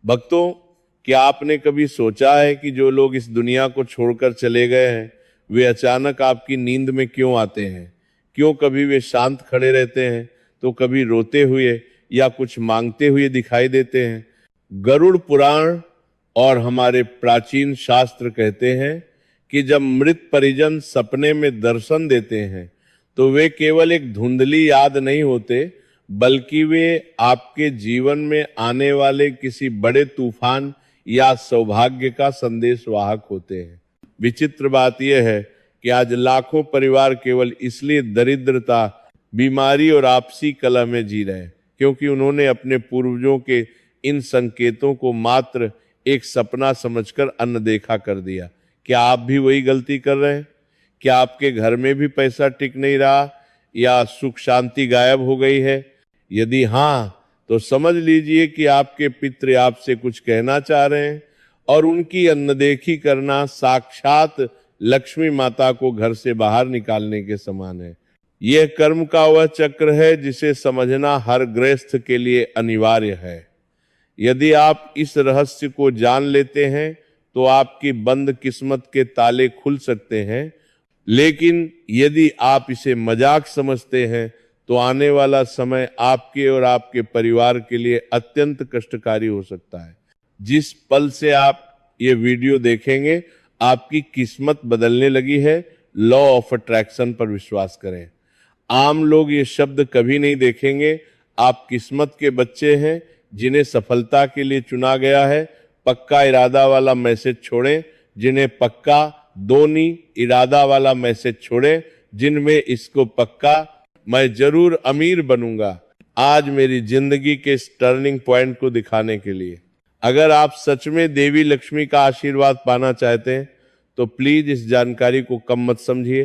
भक्तों, क्या आपने कभी सोचा है कि जो लोग इस दुनिया को छोड़कर चले गए हैं वे अचानक आपकी नींद में क्यों आते हैं? क्यों कभी वे शांत खड़े रहते हैं तो कभी रोते हुए या कुछ मांगते हुए दिखाई देते हैं? गरुड़ पुराण और हमारे प्राचीन शास्त्र कहते हैं कि जब मृत परिजन सपने में दर्शन देते हैं तो वे केवल एक धुंधली याद नहीं होते, बल्कि वे आपके जीवन में आने वाले किसी बड़े तूफान या सौभाग्य का संदेशवाहक होते हैं। विचित्र बात यह है कि आज लाखों परिवार केवल इसलिए दरिद्रता, बीमारी और आपसी कलह में जी रहे हैं क्योंकि उन्होंने अपने पूर्वजों के इन संकेतों को मात्र एक सपना समझकर अनदेखा कर दिया। क्या आप भी वही गलती कर रहे हैं? क्या आपके घर में भी पैसा टिक नहीं रहा या सुख शांति गायब हो गई है? यदि हाँ, तो समझ लीजिए कि आपके पितृ आपसे कुछ कहना चाह रहे हैं और उनकी अनदेखी करना साक्षात लक्ष्मी माता को घर से बाहर निकालने के समान है। यह कर्म का वह चक्र है जिसे समझना हर गृहस्थ के लिए अनिवार्य है। यदि आप इस रहस्य को जान लेते हैं तो आपकी बंद किस्मत के ताले खुल सकते हैं, लेकिन यदि आप इसे मजाक समझते हैं तो आने वाला समय आपके और आपके परिवार के लिए अत्यंत कष्टकारी हो सकता है। जिस पल से आप ये वीडियो देखेंगे आपकी किस्मत बदलने लगी है। लॉ ऑफ अट्रैक्शन पर विश्वास करें। आम लोग ये शब्द कभी नहीं देखेंगे। आप किस्मत के बच्चे हैं जिन्हें सफलता के लिए चुना गया है। पक्का इरादा वाला मैसेज छोड़ें, जिन्हें पक्का दोनी इरादा वाला मैसेज छोड़ें, जिनमें इसको पक्का मैं जरूर अमीर बनूंगा, आज मेरी जिंदगी के इस टर्निंग पॉइंट को दिखाने के लिए। अगर आप सच में देवी लक्ष्मी का आशीर्वाद पाना चाहते हैं तो प्लीज इस जानकारी को कम मत समझिए,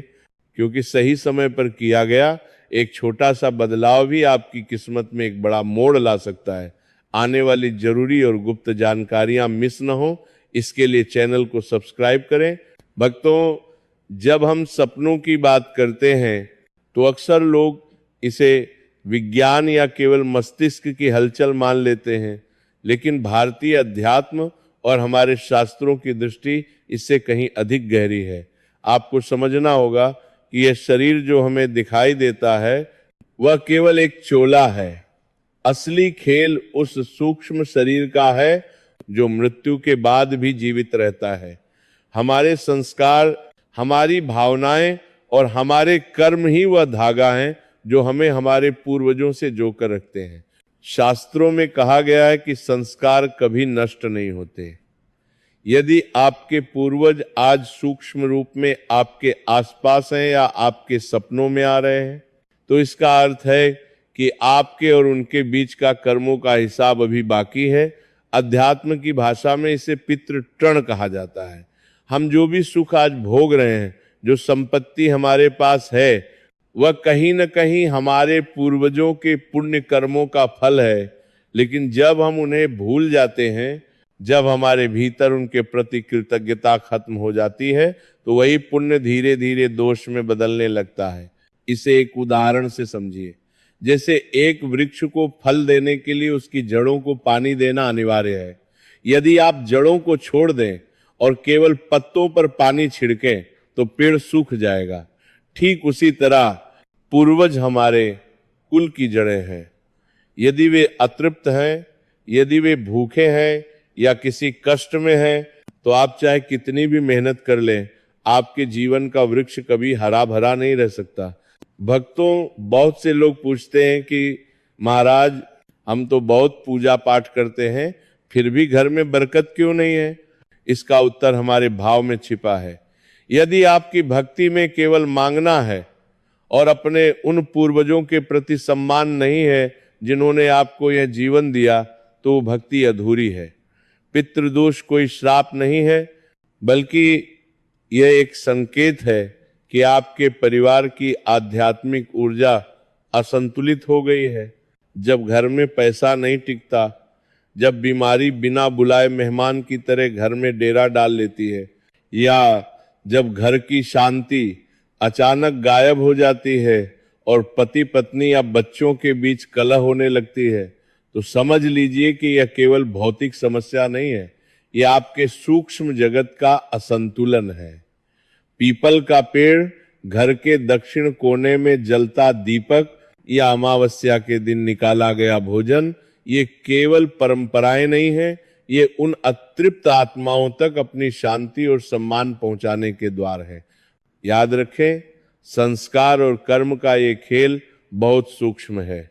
क्योंकि सही समय पर किया गया एक छोटा सा बदलाव भी आपकी किस्मत में एक बड़ा मोड़ ला सकता है। आने वाली जरूरी और गुप्त जानकारियां मिस न हो, इसके लिए चैनल को सब्सक्राइब करें। भक्तों, जब हम सपनों की बात करते हैं तो अक्सर लोग इसे विज्ञान या केवल मस्तिष्क की हलचल मान लेते हैं, लेकिन भारतीय अध्यात्म और हमारे शास्त्रों की दृष्टि इससे कहीं अधिक गहरी है। आपको समझना होगा कि यह शरीर जो हमें दिखाई देता है वह केवल एक चोला है। असली खेल उस सूक्ष्म शरीर का है जो मृत्यु के बाद भी जीवित रहता है। हमारे संस्कार, हमारी भावनाएं और हमारे कर्म ही वह धागा हैं जो हमें हमारे पूर्वजों से जोड़कर रखते हैं। शास्त्रों में कहा गया है कि संस्कार कभी नष्ट नहीं होते। यदि आपके पूर्वज आज सूक्ष्म रूप में आपके आसपास हैं या आपके सपनों में आ रहे हैं, तो इसका अर्थ है कि आपके और उनके बीच का कर्मों का हिसाब अभी बाकी है। अध्यात्म की भाषा में इसे पितृटृण कहा जाता है। हम जो भी सुख आज भोग रहे हैं, जो संपत्ति हमारे पास है, वह कहीं न कहीं हमारे पूर्वजों के पुण्य कर्मों का फल है। लेकिन जब हम उन्हें भूल जाते हैं, जब हमारे भीतर उनके प्रति कृतज्ञता खत्म हो जाती है, तो वही पुण्य धीरे धीरे दोष में बदलने लगता है। इसे एक उदाहरण से समझिए। जैसे एक वृक्ष को फल देने के लिए उसकी जड़ों को पानी देना अनिवार्य है। यदि आप जड़ों को छोड़ दें और केवल पत्तों पर पानी छिड़कें तो पेड़ सूख जाएगा। ठीक उसी तरह पूर्वज हमारे कुल की जड़ें हैं। यदि वे अतृप्त हैं, यदि वे भूखे हैं या किसी कष्ट में हैं, तो आप चाहे कितनी भी मेहनत कर लें, आपके जीवन का वृक्ष कभी हरा भरा नहीं रह सकता। भक्तों, बहुत से लोग पूछते हैं कि महाराज, हम तो बहुत पूजा पाठ करते हैं, फिर भी घर में बरकत क्यों नहीं है? इसका उत्तर हमारे भाव में छिपा है। यदि आपकी भक्ति में केवल मांगना है और अपने उन पूर्वजों के प्रति सम्मान नहीं है जिन्होंने आपको यह जीवन दिया, तो भक्ति अधूरी है। पितृदोष कोई श्राप नहीं है, बल्कि यह एक संकेत है कि आपके परिवार की आध्यात्मिक ऊर्जा असंतुलित हो गई है। जब घर में पैसा नहीं टिकता, जब बीमारी बिना बुलाए मेहमान की तरह घर में डेरा डाल लेती है, या जब घर की शांति अचानक गायब हो जाती है और पति पत्नी या बच्चों के बीच कलह होने लगती है, तो समझ लीजिए कि यह केवल भौतिक समस्या नहीं है, यह आपके सूक्ष्म जगत का असंतुलन है। पीपल का पेड़, घर के दक्षिण कोने में जलता दीपक या अमावस्या के दिन निकाला गया भोजन, ये केवल परंपराएं नहीं है, ये उन अतृप्त आत्माओं तक अपनी शांति और सम्मान पहुंचाने के द्वार है। याद रखें, संस्कार और कर्म का ये खेल बहुत सूक्ष्म है।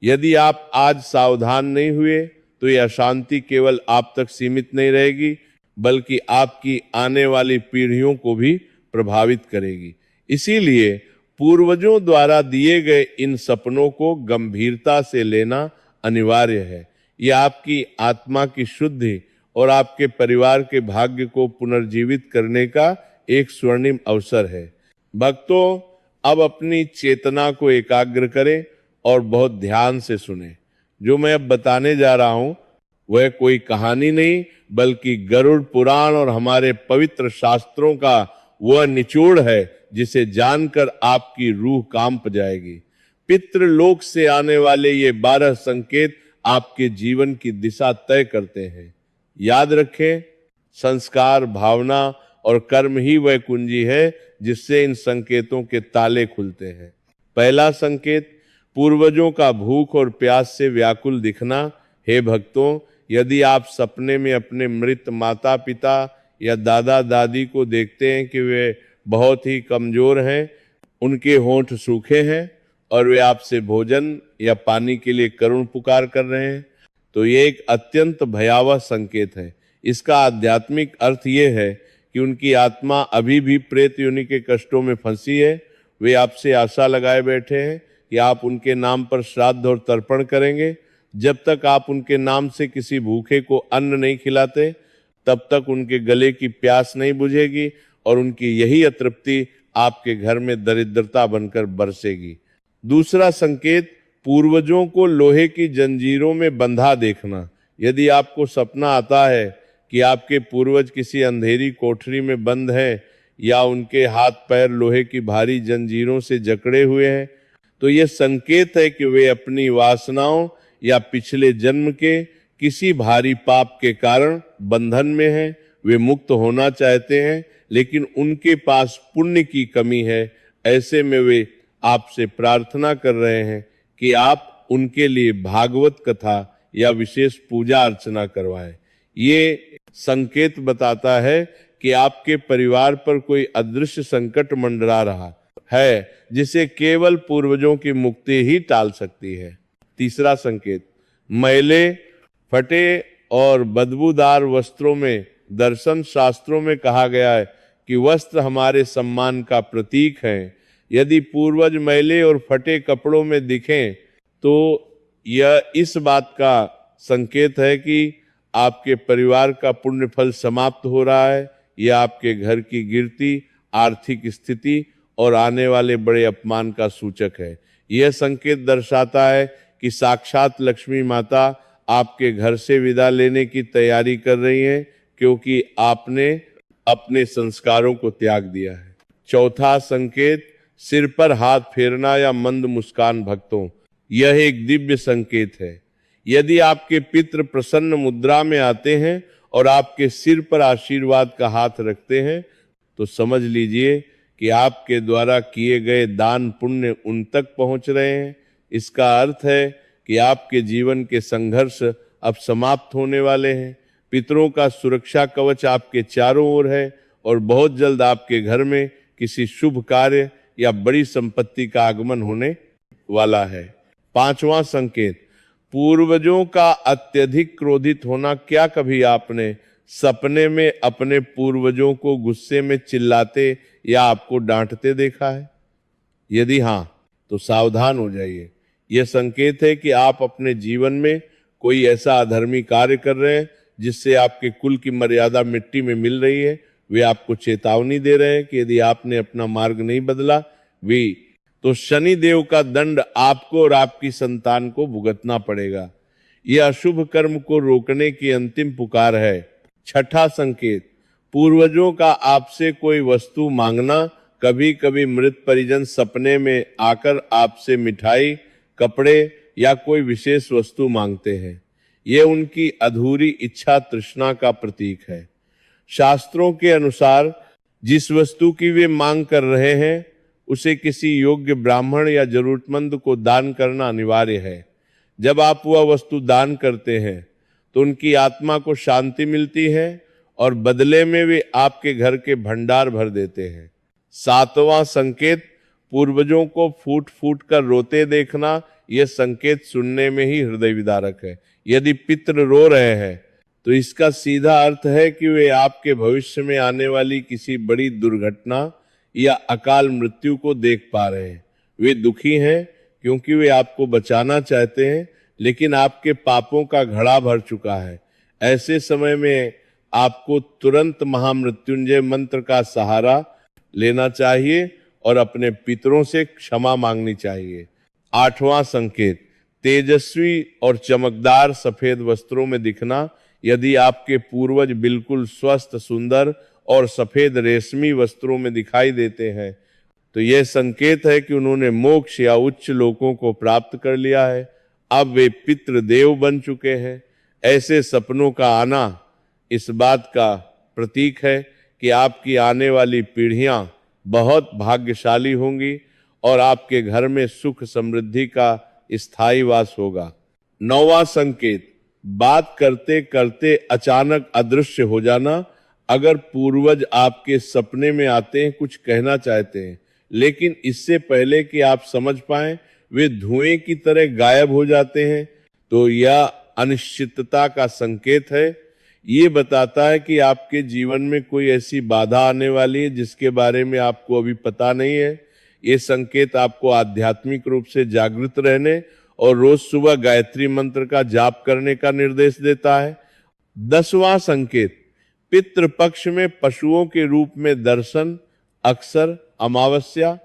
यदि आप आज सावधान नहीं हुए तो यह अशांति केवल आप तक सीमित नहीं रहेगी, बल्कि आपकी आने वाली पीढ़ियों को भी प्रभावित करेगी। इसीलिए पूर्वजों द्वारा दिए गए इन सपनों को गंभीरता से लेना अनिवार्य है। यह आपकी आत्मा की शुद्धि और आपके परिवार के भाग्य को पुनर्जीवित करने का एक स्वर्णिम अवसर है। भक्तों, अब अपनी चेतना को एकाग्र करें और बहुत ध्यान से सुने। जो मैं अब बताने जा रहा हूं वह कोई कहानी नहीं, बल्कि गरुड़ पुराण और हमारे पवित्र शास्त्रों का वह निचोड़ है जिसे जानकर आपकी रूह कांप जाएगी। पितृलोक से आने वाले ये 12 संकेत आपके जीवन की दिशा तय करते हैं। याद रखें, संस्कार, भावना और कर्म ही वह कुंजी है जिससे इन संकेतों के ताले खुलते हैं। पहला संकेत, पूर्वजों का भूख और प्यास से व्याकुल दिखना। हे भक्तों, यदि आप सपने में अपने मृत माता पिता या दादा दादी को देखते हैं कि वे बहुत ही कमजोर हैं, उनके होंठ सूखे हैं और वे आपसे भोजन या पानी के लिए करुण पुकार कर रहे हैं, तो ये एक अत्यंत भयावह संकेत है। इसका आध्यात्मिक अर्थ ये है कि उनकी आत्मा अभी भी प्रेत योनि के कष्टों में फंसी है। वे आपसे आशा लगाए बैठे हैं कि आप उनके नाम पर श्राद्ध और तर्पण करेंगे। जब तक आप उनके नाम से किसी भूखे को अन्न नहीं खिलाते, तब तक उनके गले की प्यास नहीं बुझेगी और उनकी यही अतृप्ति आपके घर में दरिद्रता बनकर बरसेगी। दूसरा संकेत, पूर्वजों को लोहे की जंजीरों में बंधा देखना। यदि आपको सपना आता है कि आपके पूर्वज किसी अंधेरी कोठरी में बंद हैं या उनके हाथ पैर लोहे की भारी जंजीरों से जकड़े हुए हैं, तो यह संकेत है कि वे अपनी वासनाओं या पिछले जन्म के किसी भारी पाप के कारण बंधन में हैं। वे मुक्त होना चाहते हैं, लेकिन उनके पास पुण्य की कमी है। ऐसे में वे आपसे प्रार्थना कर रहे हैं कि आप उनके लिए भागवत कथा या विशेष पूजा अर्चना करवाएं। ये संकेत बताता है कि आपके परिवार पर कोई अदृश्य संकट मंडरा रहा है, जिसे केवल पूर्वजों की मुक्ति ही टाल सकती है। तीसरा संकेत, मैले, फटे और बदबूदार वस्त्रों में दर्शन शास्त्रों में कहा गया है कि वस्त्र हमारे सम्मान का प्रतीक है। यदि पूर्वज मैले और फटे कपड़ों में दिखें तो यह इस बात का संकेत है कि आपके परिवार का पुण्य फल समाप्त हो रहा है। यह आपके घर की गिरती आर्थिक स्थिति और आने वाले बड़े अपमान का सूचक है। यह संकेत दर्शाता है कि साक्षात लक्ष्मी माता आपके घर से विदा लेने की तैयारी कर रही हैं, क्योंकि आपने अपने संस्कारों को त्याग दिया है। चौथा संकेत, सिर पर हाथ फेरना या मंद मुस्कान। भक्तों, यह एक दिव्य संकेत है। यदि आपके पितृ प्रसन्न मुद्रा में आते हैं और आपके सिर पर आशीर्वाद का हाथ रखते हैं, तो समझ लीजिए कि आपके द्वारा किए गए दान पुण्य उन तक पहुंच रहे हैं। इसका अर्थ है कि आपके जीवन के संघर्ष अब समाप्त होने वाले हैं। पितरों का सुरक्षा कवच आपके चारों ओर है और बहुत जल्द आपके घर में किसी शुभ कार्य या बड़ी संपत्ति का आगमन होने वाला है। पांचवा संकेत, पूर्वजों का अत्यधिक क्रोधित होना। क्या कभी आपने सपने में अपने पूर्वजों को गुस्से में चिल्लाते या आपको डांटते देखा है? यदि हां, तो सावधान हो जाइए। यह संकेत है कि आप अपने जीवन में कोई ऐसा अधर्मी कार्य कर रहे हैं जिससे आपके कुल की मर्यादा मिट्टी में मिल रही है। वे आपको चेतावनी दे रहे हैं कि यदि आपने अपना मार्ग नहीं बदला तो शनि देव का दंड आपको और आपकी संतान को भुगतना पड़ेगा। यह अशुभ कर्म को रोकने की अंतिम पुकार है। छठा संकेत, पूर्वजों का आपसे कोई वस्तु मांगना। कभी कभी मृत परिजन सपने में आकर आपसे मिठाई, कपड़े या कोई विशेष वस्तु मांगते हैं। ये उनकी अधूरी इच्छा तृष्णा का प्रतीक है। शास्त्रों के अनुसार जिस वस्तु की वे मांग कर रहे हैं उसे किसी योग्य ब्राह्मण या जरूरतमंद को दान करना अनिवार्य है। जब आप वह वस्तु दान करते हैं तो उनकी आत्मा को शांति मिलती है और बदले में वे आपके घर के भंडार भर देते हैं। 7वां संकेत, पूर्वजों को फूट फूट कर रोते देखना। यह संकेत सुनने में ही हृदय विदारक है। यदि पितृ रो रहे हैं तो इसका सीधा अर्थ है कि वे आपके भविष्य में आने वाली किसी बड़ी दुर्घटना या अकाल मृत्यु को देख पा रहे हैं। वे दुखी हैं क्योंकि वे आपको बचाना चाहते हैं, लेकिन आपके पापों का घड़ा भर चुका है। ऐसे समय में आपको तुरंत महामृत्युंजय मंत्र का सहारा लेना चाहिए और अपने पितरों से क्षमा मांगनी चाहिए। 8वां संकेत, तेजस्वी और चमकदार सफेद वस्त्रों में दिखना। यदि आपके पूर्वज बिल्कुल स्वस्थ, सुंदर और सफेद रेशमी वस्त्रों में दिखाई देते हैं तो यह संकेत है कि उन्होंने मोक्ष या उच्च लोकों को प्राप्त कर लिया है। अब वे पितृदेव बन चुके हैं। ऐसे सपनों का आना इस बात का प्रतीक है कि आपकी आने वाली पीढ़ियां बहुत भाग्यशाली होंगी और आपके घर में सुख समृद्धि का स्थायी वास होगा। 9वां संकेत, बात करते करते अचानक अदृश्य हो जाना। अगर पूर्वज आपके सपने में आते हैं, कुछ कहना चाहते हैं, लेकिन इससे पहले कि आप समझ पाएं वे धुएं की तरह गायब हो जाते हैं, तो यह अनिश्चितता का संकेत है। ये बताता है कि आपके जीवन में कोई ऐसी बाधा आने वाली है जिसके बारे में आपको अभी पता नहीं है। ये संकेत आपको आध्यात्मिक रूप से जागृत रहने और रोज सुबह गायत्री मंत्र का जाप करने का निर्देश देता है। 10वां संकेत, पितृपक्ष में पशुओं के रूप में दर्शन। अक्सर अमावस्या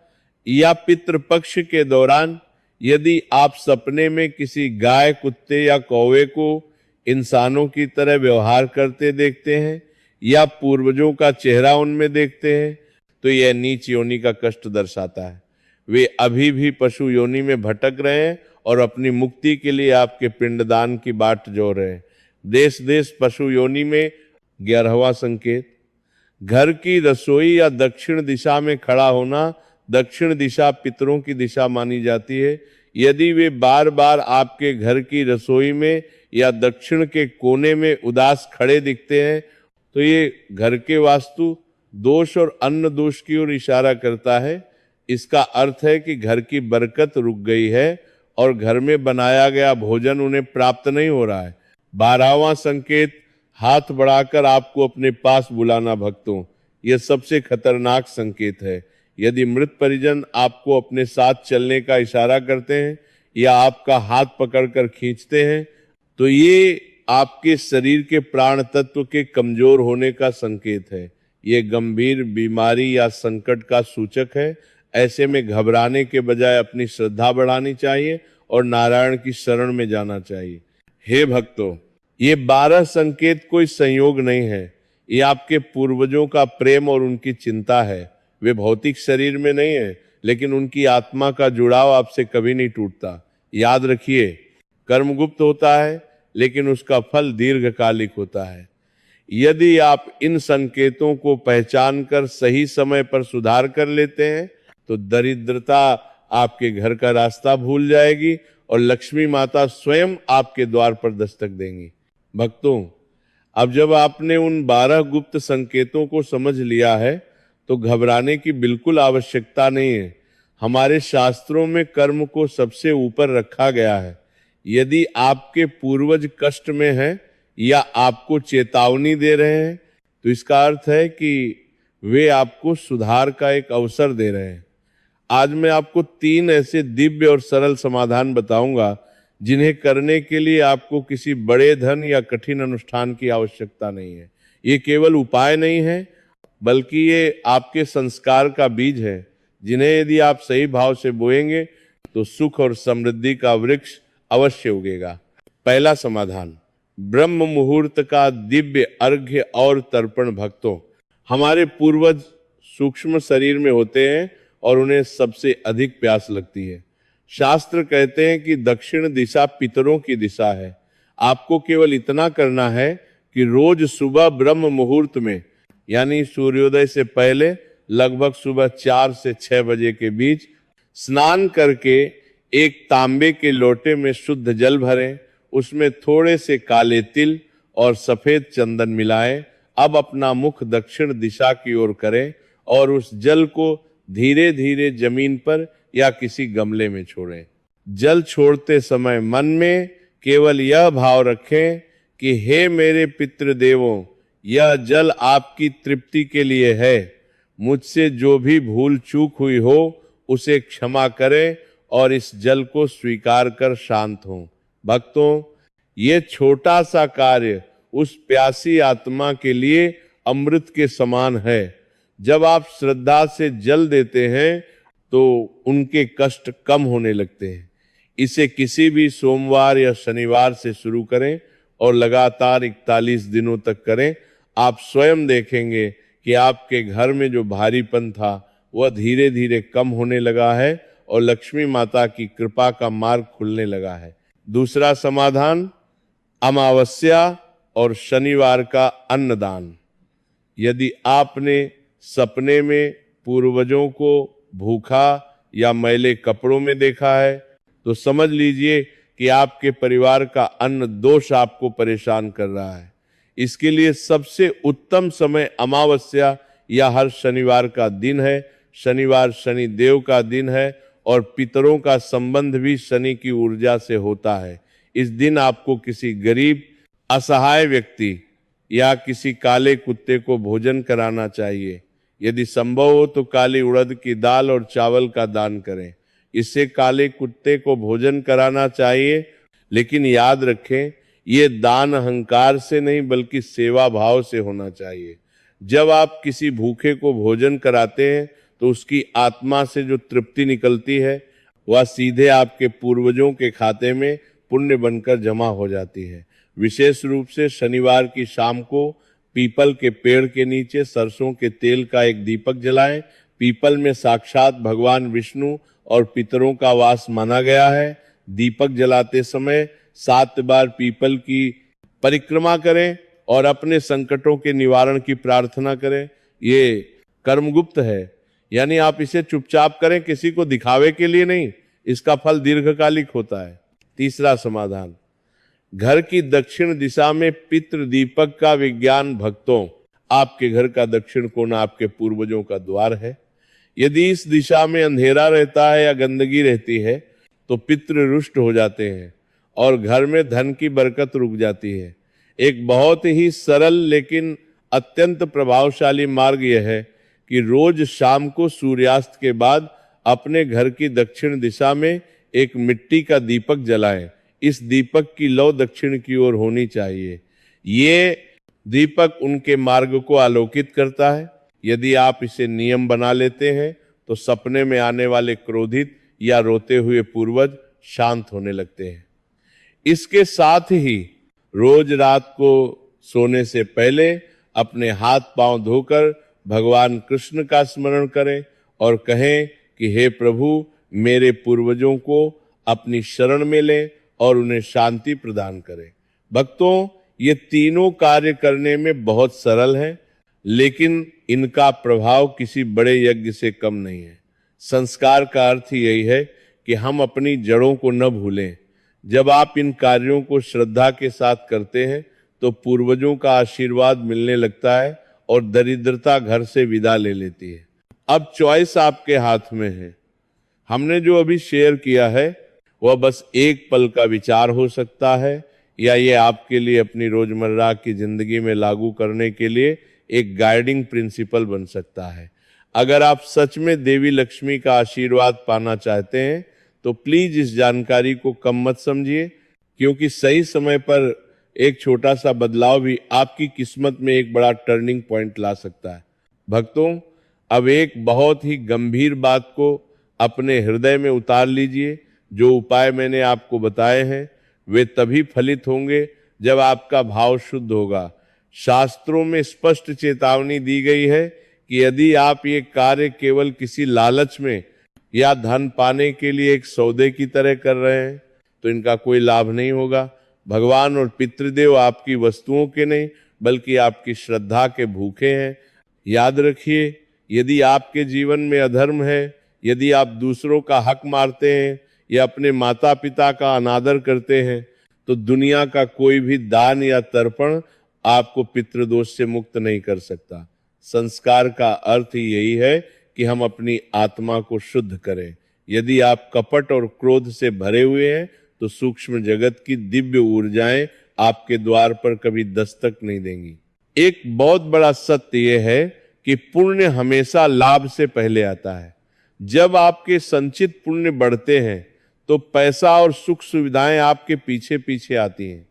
या पितृपक्ष के दौरान यदि आप सपने में किसी गाय, कुत्ते या कौवे को इंसानों की तरह व्यवहार करते देखते हैं या पूर्वजों का चेहरा उनमें देखते हैं तो यह नीच योनि का कष्ट दर्शाता है। वे अभी भी पशु योनि में भटक रहे हैं और अपनी मुक्ति के लिए आपके पिंडदान की बाट जोड़ रहे हैं। देश देश पशु योनि में। 11वां संकेत, घर की रसोई या दक्षिण दिशा में खड़ा होना। दक्षिण दिशा पितरों की दिशा मानी जाती है। यदि वे बार बार आपके घर की रसोई में या दक्षिण के कोने में उदास खड़े दिखते हैं तो ये घर के वास्तु दोष और अन्न दोष की ओर इशारा करता है। इसका अर्थ है कि घर की बरकत रुक गई है और घर में बनाया गया भोजन उन्हें प्राप्त नहीं हो रहा है। 12वां संकेत, हाथ बढ़ाकर आपको अपने पास बुलाना। भक्तों, यह सबसे खतरनाक संकेत है। यदि मृत परिजन आपको अपने साथ चलने का इशारा करते हैं या आपका हाथ पकड़कर खींचते हैं तो ये आपके शरीर के प्राण तत्व के कमजोर होने का संकेत है। ये गंभीर बीमारी या संकट का सूचक है। ऐसे में घबराने के बजाय अपनी श्रद्धा बढ़ानी चाहिए और नारायण की शरण में जाना चाहिए। हे भक्तों, ये 12 संकेत कोई संयोग नहीं है। ये आपके पूर्वजों का प्रेम और उनकी चिंता है। वे भौतिक शरीर में नहीं है, लेकिन उनकी आत्मा का जुड़ाव आपसे कभी नहीं टूटता। याद रखिए, कर्म गुप्त होता है लेकिन उसका फल दीर्घकालिक होता है। यदि आप इन संकेतों को पहचान कर सही समय पर सुधार कर लेते हैं तो दरिद्रता आपके घर का रास्ता भूल जाएगी और लक्ष्मी माता स्वयं आपके द्वार पर दस्तक देंगी। भक्तों, अब जब आपने उन 12 गुप्त संकेतों को समझ लिया है तो घबराने की बिल्कुल आवश्यकता नहीं है। हमारे शास्त्रों में कर्म को सबसे ऊपर रखा गया है। यदि आपके पूर्वज कष्ट में हैं या आपको चेतावनी दे रहे हैं तो इसका अर्थ है कि वे आपको सुधार का एक अवसर दे रहे हैं। आज मैं आपको 3 ऐसे दिव्य और सरल समाधान बताऊंगा जिन्हें करने के लिए आपको किसी बड़े धन या कठिन अनुष्ठान की आवश्यकता नहीं है। ये केवल उपाय नहीं है, बल्कि ये आपके संस्कार का बीज है, जिन्हें यदि आप सही भाव से बोएंगे तो सुख और समृद्धि का वृक्ष अवश्य उगेगा। पहला समाधान, ब्रह्म मुहूर्त का दिव्य अर्घ्य और तर्पण। भक्तों, हमारे पूर्वज सूक्ष्म शरीर में होते हैं और उन्हें सबसे अधिक प्यास लगती है। शास्त्र कहते हैं कि दक्षिण दिशा पितरों की दिशा है। आपको केवल इतना करना है कि रोज सुबह ब्रह्म मुहूर्त में, यानी सूर्योदय से पहले लगभग सुबह 4 से 6 बजे के बीच स्नान करके एक तांबे के लोटे में शुद्ध जल भरें, उसमें थोड़े से काले तिल और सफेद चंदन मिलाएं। अब अपना मुख दक्षिण दिशा की ओर करें और उस जल को धीरे धीरे जमीन पर या किसी गमले में छोड़ें। जल छोड़ते समय मन में केवल यह भाव रखें कि हे मेरे पितृदेवों, यह जल आपकी तृप्ति के लिए है। मुझसे जो भी भूल चूक हुई हो उसे क्षमा करें और इस जल को स्वीकार कर शांत हों। भक्तों, ये छोटा सा कार्य उस प्यासी आत्मा के लिए अमृत के समान है। जब आप श्रद्धा से जल देते हैं तो उनके कष्ट कम होने लगते हैं। इसे किसी भी सोमवार या शनिवार से शुरू करें और लगातार 41 दिनों तक करें। आप स्वयं देखेंगे कि आपके घर में जो भारीपन था वह धीरे धीरे कम होने लगा है और लक्ष्मी माता की कृपा का मार्ग खुलने लगा है। दूसरा समाधान, अमावस्या और शनिवार का अन्नदान। यदि आपने सपने में पूर्वजों को भूखा या मैले कपड़ों में देखा है तो समझ लीजिए कि आपके परिवार का अन्न दोष आपको परेशान कर रहा है। इसके लिए सबसे उत्तम समय अमावस्या या हर शनिवार का दिन है। शनिवार शनि देव का दिन है और पितरों का संबंध भी शनि की ऊर्जा से होता है। इस दिन आपको किसी गरीब असहाय व्यक्ति या किसी काले कुत्ते को भोजन कराना चाहिए। यदि संभव हो तो काली उड़द की दाल और चावल का दान करें। इससे काले कुत्ते को भोजन कराना चाहिए, लेकिन याद रखें ये दान अहंकार से नहीं बल्कि सेवा भाव से होना चाहिए। जब आप किसी भूखे को भोजन कराते हैं तो उसकी आत्मा से जो तृप्ति निकलती है वह सीधे आपके पूर्वजों के खाते में पुण्य बनकर जमा हो जाती है। विशेष रूप से शनिवार की शाम को पीपल के पेड़ के नीचे सरसों के तेल का एक दीपक जलाएं। पीपल में साक्षात भगवान विष्णु और पितरों का वास माना गया है। दीपक जलाते समय 7 बार पीपल की परिक्रमा करें और अपने संकटों के निवारण की प्रार्थना करें। ये कर्मगुप्त है, यानी आप इसे चुपचाप करें, किसी को दिखावे के लिए नहीं। इसका फल दीर्घकालिक होता है। तीसरा समाधान, घर की दक्षिण दिशा में पितृ दीपक का विज्ञान। भक्तों, आपके घर का दक्षिण कोना आपके पूर्वजों का द्वार है। यदि इस दिशा में अंधेरा रहता है या गंदगी रहती है तो पितृ रुष्ट हो जाते हैं और घर में धन की बरकत रुक जाती है। एक बहुत ही सरल लेकिन अत्यंत प्रभावशाली मार्ग यह है कि रोज शाम को सूर्यास्त के बाद अपने घर की दक्षिण दिशा में एक मिट्टी का दीपक जलाएं। इस दीपक की लौ दक्षिण की ओर होनी चाहिए। ये दीपक उनके मार्ग को आलोकित करता है। यदि आप इसे नियम बना लेते हैं तो सपने में आने वाले क्रोधित या रोते हुए पूर्वज शांत होने लगते हैं। इसके साथ ही रोज रात को सोने से पहले अपने हाथ पांव धोकर भगवान कृष्ण का स्मरण करें और कहें कि हे प्रभु, मेरे पूर्वजों को अपनी शरण में लें और उन्हें शांति प्रदान करें। भक्तों, ये तीनों कार्य करने में बहुत सरल हैं, लेकिन इनका प्रभाव किसी बड़े यज्ञ से कम नहीं है। संस्कार का अर्थ यही है कि हम अपनी जड़ों को न भूलें। जब आप इन कार्यों को श्रद्धा के साथ करते हैं तो पूर्वजों का आशीर्वाद मिलने लगता है और दरिद्रता घर से विदा ले लेती है। अब चॉइस आपके हाथ में है। हमने जो अभी शेयर किया है वह बस एक पल का विचार हो सकता है, या ये आपके लिए अपनी रोजमर्रा की जिंदगी में लागू करने के लिए एक गाइडिंग प्रिंसिपल बन सकता है। अगर आप सच में देवी लक्ष्मी का आशीर्वाद पाना चाहते हैं तो प्लीज इस जानकारी को कम मत समझिए, क्योंकि सही समय पर एक छोटा सा बदलाव भी आपकी किस्मत में एक बड़ा टर्निंग पॉइंट ला सकता है। भक्तों, अब एक बहुत ही गंभीर बात को अपने हृदय में उतार लीजिए। जो उपाय मैंने आपको बताए हैं वे तभी फलित होंगे जब आपका भाव शुद्ध होगा। शास्त्रों में स्पष्ट चेतावनी दी गई है कि यदि आप ये कार्य केवल किसी लालच में या धन पाने के लिए एक सौदे की तरह कर रहे हैं तो इनका कोई लाभ नहीं होगा। भगवान और पितृदेव आपकी वस्तुओं के नहीं बल्कि आपकी श्रद्धा के भूखे हैं। याद रखिए, यदि आपके जीवन में अधर्म है, यदि आप दूसरों का हक मारते हैं या अपने माता पिता का अनादर करते हैं, तो दुनिया का कोई भी दान या तर्पण आपको पितृदोष से मुक्त नहीं कर सकता। संस्कार का अर्थ ही यही है कि हम अपनी आत्मा को शुद्ध करें। यदि आप कपट और क्रोध से भरे हुए हैं तो सूक्ष्म जगत की दिव्य ऊर्जाएं आपके द्वार पर कभी दस्तक नहीं देंगी। एक बहुत बड़ा सत्य यह है कि पुण्य हमेशा लाभ से पहले आता है। जब आपके संचित पुण्य बढ़ते हैं तो पैसा और सुख सुविधाएं आपके पीछे पीछे आती हैं।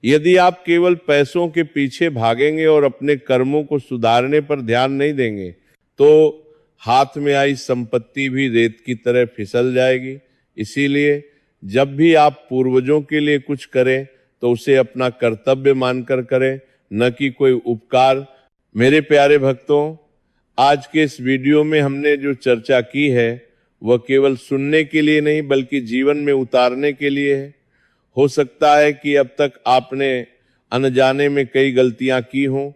यदि आप केवल पैसों के पीछे भागेंगे और अपने कर्मों को सुधारने पर ध्यान नहीं देंगे तो हाथ में आई संपत्ति भी रेत की तरह फिसल जाएगी। इसीलिए जब भी आप पूर्वजों के लिए कुछ करें तो उसे अपना कर्तव्य मानकर करें, न कि कोई उपकार। मेरे प्यारे भक्तों, आज के इस वीडियो में हमने जो चर्चा की है वह केवल सुनने के लिए नहीं बल्कि जीवन में उतारने के लिए है। हो सकता है कि अब तक आपने अनजाने में कई गलतियां की हों,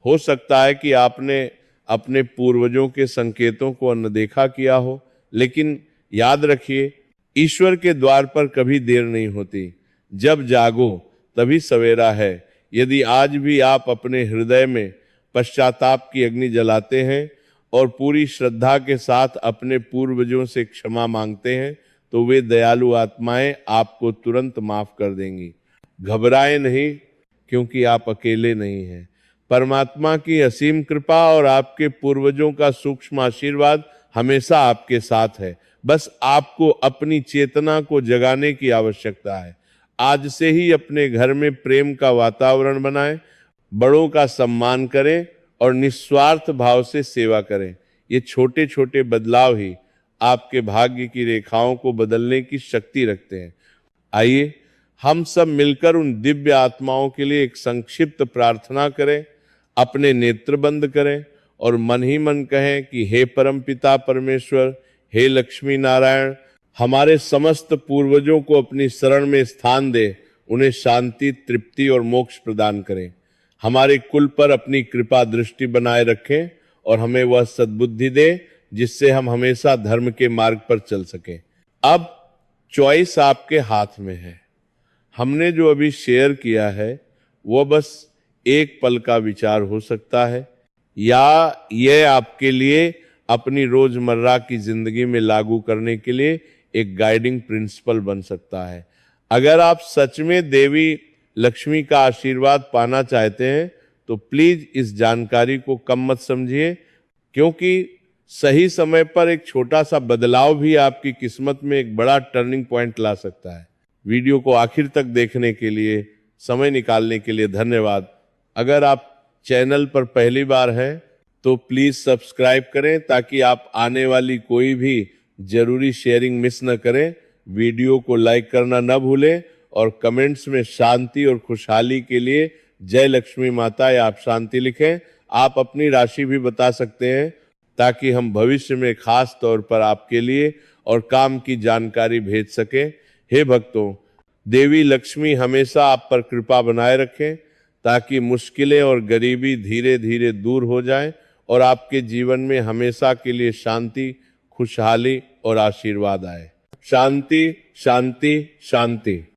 हो सकता है कि आपने अपने पूर्वजों के संकेतों को अनदेखा किया हो, लेकिन याद रखिए, ईश्वर के द्वार पर कभी देर नहीं होती। जब जागो तभी सवेरा है। यदि आज भी आप अपने हृदय में पश्चाताप की अग्नि जलाते हैं और पूरी श्रद्धा के साथ अपने पूर्वजों से क्षमा मांगते हैं तो वे दयालु आत्माएं आपको तुरंत माफ कर देंगी। घबराएं नहीं, क्योंकि आप अकेले नहीं हैं। परमात्मा की असीम कृपा और आपके पूर्वजों का सूक्ष्म आशीर्वाद हमेशा आपके साथ है। बस आपको अपनी चेतना को जगाने की आवश्यकता है। आज से ही अपने घर में प्रेम का वातावरण बनाएं, बड़ों का सम्मान करें और निस्वार्थ भाव से सेवा करें। ये छोटे छोटे बदलाव ही आपके भाग्य की रेखाओं को बदलने की शक्ति रखते हैं। आइए हम सब मिलकर उन दिव्य आत्माओं के लिए एक संक्षिप्त प्रार्थना करें, अपने नेत्र बंद करें और मन ही मन कहें कि हे परम पिता परमेश्वर, हे लक्ष्मी नारायण, हमारे समस्त पूर्वजों को अपनी शरण में स्थान दे, उन्हें शांति, तृप्ति और मोक्ष प्रदान करें। हमारे कुल पर अपनी कृपा दृष्टि बनाए रखें और हमें वह सद्बुद्धि दे जिससे हम हमेशा धर्म के मार्ग पर चल सकें। अब चॉइस आपके हाथ में है। हमने जो अभी शेयर किया है वह बस एक पल का विचार हो सकता है या यह आपके लिए अपनी रोजमर्रा की जिंदगी में लागू करने के लिए एक गाइडिंग प्रिंसिपल बन सकता है। अगर आप सच में देवी लक्ष्मी का आशीर्वाद पाना चाहते हैं तो प्लीज इस जानकारी को कम मत समझिए, क्योंकि सही समय पर एक छोटा सा बदलाव भी आपकी किस्मत में एक बड़ा टर्निंग पॉइंट ला सकता है। वीडियो को आखिर तक देखने के लिए, समय निकालने के लिए धन्यवाद। अगर आप चैनल पर पहली बार हैं तो प्लीज सब्सक्राइब करें ताकि आप आने वाली कोई भी जरूरी शेयरिंग मिस न करें। वीडियो को लाइक करना न भूलें और कमेंट्स में शांति और खुशहाली के लिए जय लक्ष्मी माता या आप शांति लिखें। आप अपनी राशि भी बता सकते हैं ताकि हम भविष्य में खास तौर पर आपके लिए और काम की जानकारी भेज सकें। हे भक्तों, देवी लक्ष्मी हमेशा आप पर कृपा बनाए रखें ताकि मुश्किलें और गरीबी धीरे धीरे दूर हो जाएं और आपके जीवन में हमेशा के लिए शांति, खुशहाली और आशीर्वाद आए। शांति, शांति, शांति।